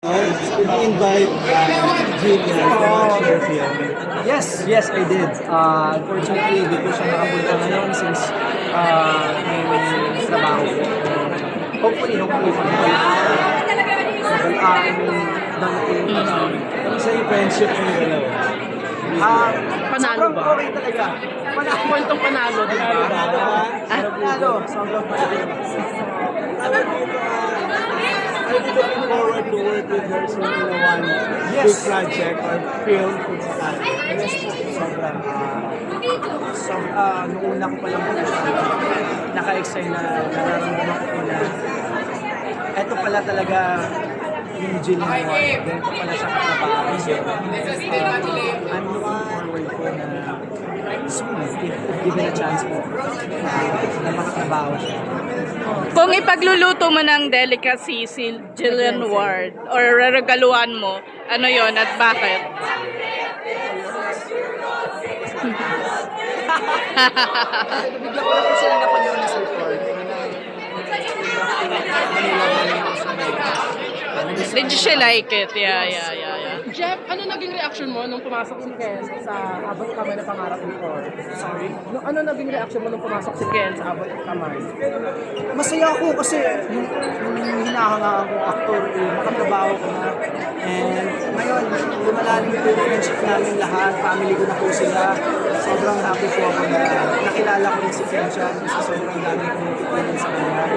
Did you invite Jillian to watch your film? Yes, I did. Unfortunately, hindi ko siya nakapunta ngayon since may trabaho ko. Hopefully, pag-ibig. I mean, done ko yung Ano sa yung friendship mo yung dalawa? Panalo ba? Okay talaga. Kwentong panalo, di ba? Panalo. Sobrang panalo. Are you looking forward to work with her in one big project or film kung sakali? Sobrang noong una ko pa lang naka-excite na nararamdaman ko na eto pala talaga yung Jillian Ward. Ganito pala siya katrabaho. I'm looking forward ko na soon, if given a chance po, na makatrabaho siya. Kung ipagluluto mo ng delicacy si Jillian Ward or regaluhan mo, ano yon at bakit? Bigla ko lang po sila napanood na sa report. Did she like it? Yeah. Jeff, ano naging reaction mo nung pumasok si Ken sa Abot Kamay na Pangarap before? Sorry? Ano naging reaction mo nung pumasok si Ken sa Abot Kamay? Masaya ako kasi yung hinahangaan kong aktor, makatrabaho ko na. And ngayon, lumalalim po yung friendship namin lahat. Family ko na po sila. Sobrang happy po ako na nakilala ko rin si Ken siya. Kasi sobrang dami kong natutunan sa kanya.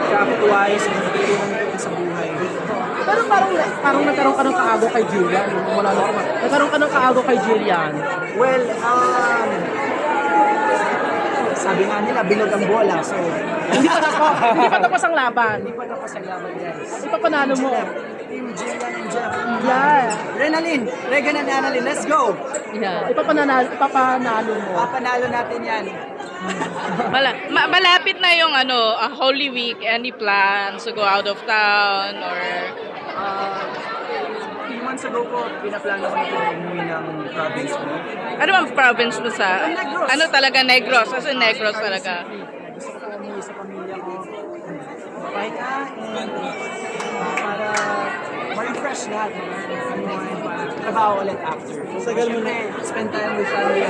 Craft-wise, natutunan ko sa buhay. Pero parang nagkaroon ka ng kaago kay Jillian. Nagkaroon ka ng kaago kay Jillian. Well, sabi nga nila, bilog ang bola. So, Hindi pa tapos ang laban. hindi pa tapos ang laban, guys. Ipapanalo mo. Team Jillian and Jeff. Yeah. Renalyn, Regan and Annalyn, let's go! Yeah. Ipapanalo mo. Papanalo natin yan. Malapit na yung Holy Week. Any plans to go out of town or 3 months ago po, pinaplano ko na po umuwi ng province ko. ano bang province mo sa? Negros. Ano talaga Negros? As in Negros talaga. Gusto ko po umuwi sa pamilya ko. Pahinga and para ma-refresh lahat. Trabaho ulit after. Tagal mo na. Spend time with family.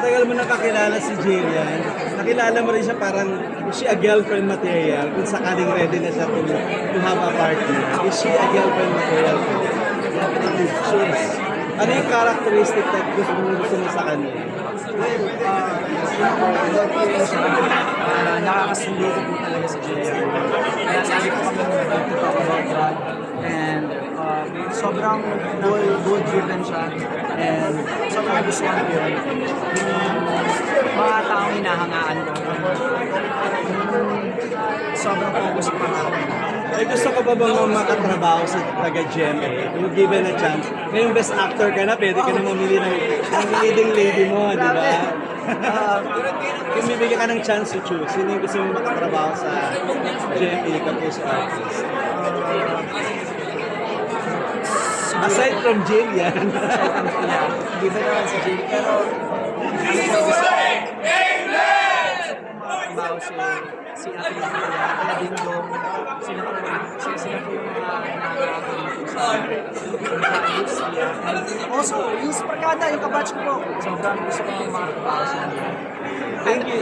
Tagal mo nakakilala si Jillian. Nakilala mo rin siya parang, is she a girlfriend material? Kung sakaling ready na siya to have a partner. Is she a girlfriend material? Definitely, she is. Ano yung characteristic that gusto mo sa kanya? Well, nakakasundo ko po talaga si Jillian. Kaya sabi ko kami to talk about that. And sobrang goal-driven siya. And sobrang gustuhan ko yun. Yung mga taong hinahangaan ko. Sobrang focus ko pangarap. Ay, gusto ko pa bang makatrabaho sa taga-GMA? Kung given a chance. Ngayong best actor ka na, pwede ka na mamili ng leading lady mo, di ba? Kung bibigyan ka ng chance to choose, sino yung gusto mo makatrabaho sa GMA Kapuso Artist? Aside from Jillian. Given naman si Jillian. Pero ano po gusto ko? Makatrabaho si Ate Ate Dingdong. Sila po yung mga and also, yung Sparkada, yung kabatch ko po. Sobrang gusto ko makatrabaho siya. Thank you.